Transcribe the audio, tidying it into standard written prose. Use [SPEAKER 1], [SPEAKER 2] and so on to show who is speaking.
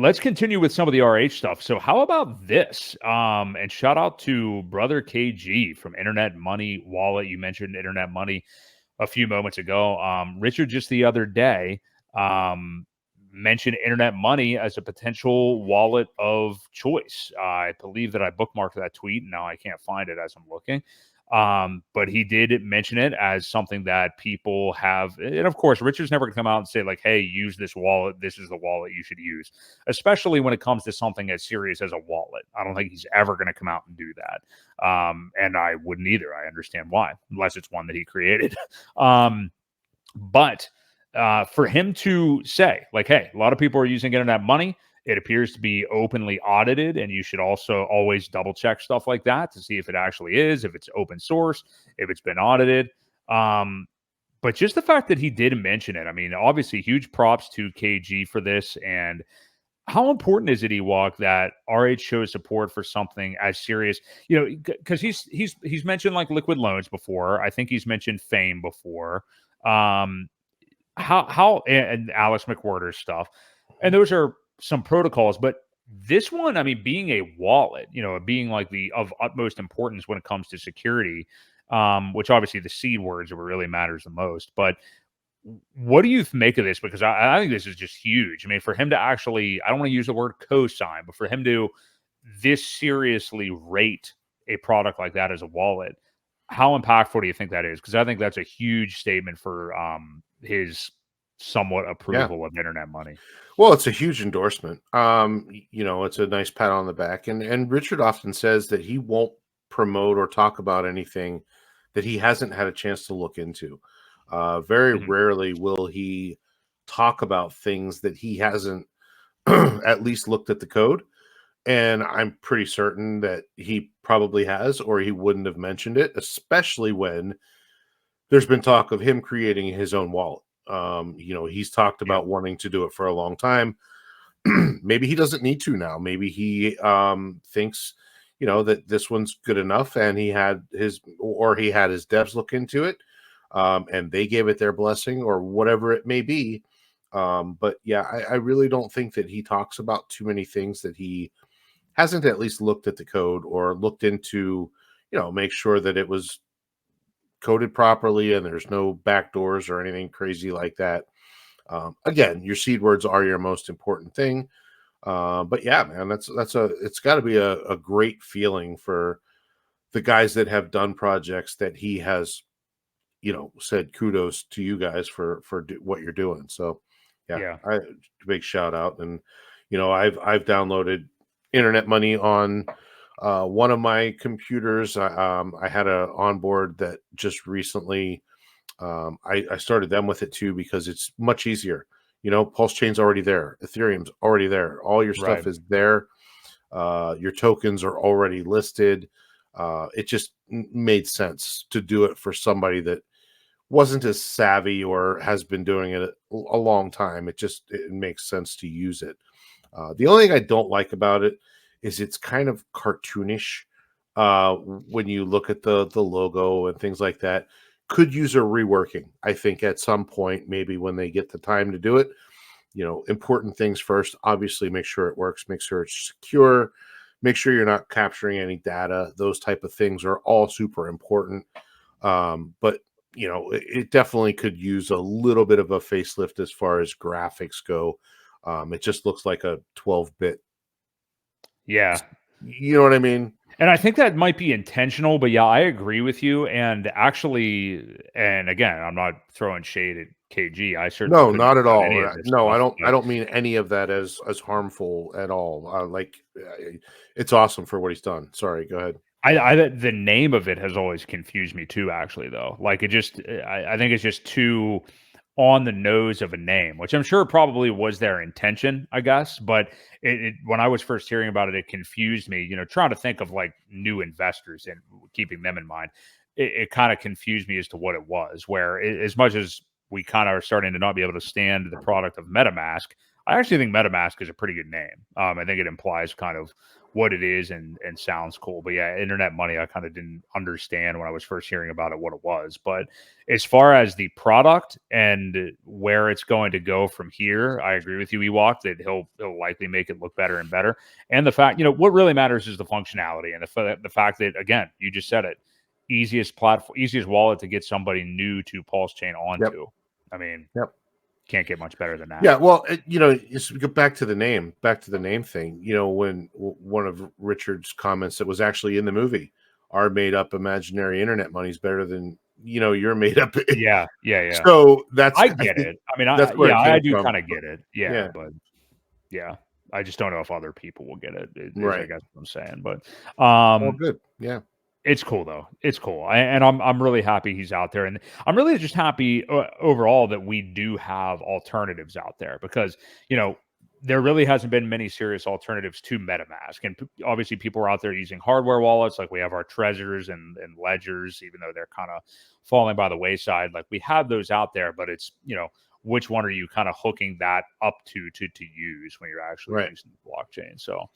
[SPEAKER 1] let's continue with some of the RH stuff. So how about this? And shout out to brother KG from Internet Money Wallet. You mentioned Internet Money a few moments ago. Richard just the other day mentioned Internet Money as a potential wallet of choice. I believe that I bookmarked that tweet, and now I can't find it as I'm looking. But he did mention it as something that people have. And of course, Richard's never going to come out and say, like, hey, use this wallet. This is the wallet you should use, especially when it comes to something as serious as a wallet. I don't think he's ever going to come out and do that. And I wouldn't either. I understand why, unless it's one that he created. But for him to say, like, hey, a lot of people are using Internet Money. It appears to be openly audited, and you should also always double check stuff like that to see if it actually is, if it's open source, if it's been audited. But just the fact that he did mention it, I mean, obviously, huge props to KG for this. And how important is it, Ewok, that RH shows support for something as serious? You know, because he's mentioned like liquid loans before. I think he's mentioned Fame before. How and Alex McWhorter's stuff, and those are some protocols, but this one, I mean, being a wallet, you know, being like the of utmost importance when it comes to security, which obviously the seed words are what really matters the most. But what do you make of this? Because I think this is just huge. I mean, for him to actually, I don't want to use the word co-sign, but for him to this seriously rate a product like that as a wallet, how impactful do you think that is? Because I think that's a huge statement for his somewhat approval of Internet Money.
[SPEAKER 2] Well, it's a huge endorsement. You know, it's a nice pat on the back. And Richard often says that he won't promote or talk about anything that he hasn't had a chance to look into. Very rarely will he talk about things that he hasn't at least looked at the code. And I'm pretty certain that he probably has, or he wouldn't have mentioned it, especially when there's been talk of him creating his own wallet. You know, he's talked about wanting to do it for a long time. Maybe he doesn't need to now. Maybe he thinks, you know, that this one's good enough, and he had his devs look into it, and they gave it their blessing or whatever it may be. But yeah, I really don't think that he talks about too many things that he hasn't at least looked at the code or looked into, you know, make sure that it was coded properly and there's no backdoors or anything crazy like that. Again, your seed words are your most important thing. But yeah, man, it's got to be a great feeling for the guys that have done projects that he has, you know, said kudos to you guys for what you're doing. So yeah, big shout out. And you know, I've downloaded Internet Money on one of my computers. I had a onboard that just recently I started them with it too, because it's much easier. You know, Pulse Chain's already there, Ethereum's already there, all your stuff is there, your tokens are already listed. It just made sense to do it for somebody that wasn't as savvy or has been doing it a long time. It makes sense to use it. The only thing I don't like about it is it's kind of cartoonish when you look at the logo and things like that. Could use a reworking, I think, at some point, maybe when they get the time to do it. You know, important things first. Obviously, make sure it works, make sure it's secure, make sure you're not capturing any data. Those type of things are all super important. But you know, it definitely could use a little bit of a facelift as far as graphics go. It just looks like a 12-bit.
[SPEAKER 1] Yeah.
[SPEAKER 2] You know what I mean?
[SPEAKER 1] And I think that might be intentional, but yeah, I agree with you. And actually, and again, I'm not throwing shade at KG. I certainly
[SPEAKER 2] no, not at all. No,
[SPEAKER 1] stuff,
[SPEAKER 2] I don't mean any of that as harmful at all. It's awesome for what he's done. Sorry, go ahead.
[SPEAKER 1] The name of it has always confused me too, actually, though. Like, I think it's just too on the nose of a name, which I'm sure probably was their intention, I guess. But when I was first hearing about it, it confused me, you know, trying to think of like new investors and keeping them in mind. It kind of confused me as to what it was, where as much as we kind of are starting to not be able to stand the product of MetaMask, I actually think MetaMask is a pretty good name. I think it implies kind of what it is and sounds cool. But yeah, internet money, I kind of didn't understand when I was first hearing about it what it was. But as far as the product and where it's going to go from here, I agree with you, Ewok, that he'll likely make it look better and better. And the fact, what really matters is the functionality and the fact that, again, you just said it, easiest platform, easiest wallet to get somebody new to Pulse Chain onto.
[SPEAKER 2] Yep.
[SPEAKER 1] I mean,
[SPEAKER 2] Yep.
[SPEAKER 1] can't get much better than that.
[SPEAKER 2] Yeah, well, just go back to the name thing. When one of Richard's comments that was actually in the movie, our made up imaginary internet money is better than your made up.
[SPEAKER 1] Yeah.
[SPEAKER 2] So
[SPEAKER 1] I
[SPEAKER 2] I
[SPEAKER 1] get
[SPEAKER 2] think
[SPEAKER 1] it. I mean,
[SPEAKER 2] that's where it
[SPEAKER 1] I
[SPEAKER 2] came
[SPEAKER 1] do
[SPEAKER 2] from.
[SPEAKER 1] kind of get it. Yeah, but yeah, I just don't know if other people will get it. Is I
[SPEAKER 2] Right.
[SPEAKER 1] guess what I'm saying. But
[SPEAKER 2] All good. Yeah.
[SPEAKER 1] it's cool though. It's cool, and I'm really happy he's out there, and I'm really just happy overall that we do have alternatives out there because there really hasn't been many serious alternatives to MetaMask, and obviously people are out there using hardware wallets, like we have our Treasures and Ledgers, even though they're kind of falling by the wayside. Like we have those out there, but it's which one are you kind of hooking that up to use when you're actually
[SPEAKER 2] Right.
[SPEAKER 1] using the blockchain? So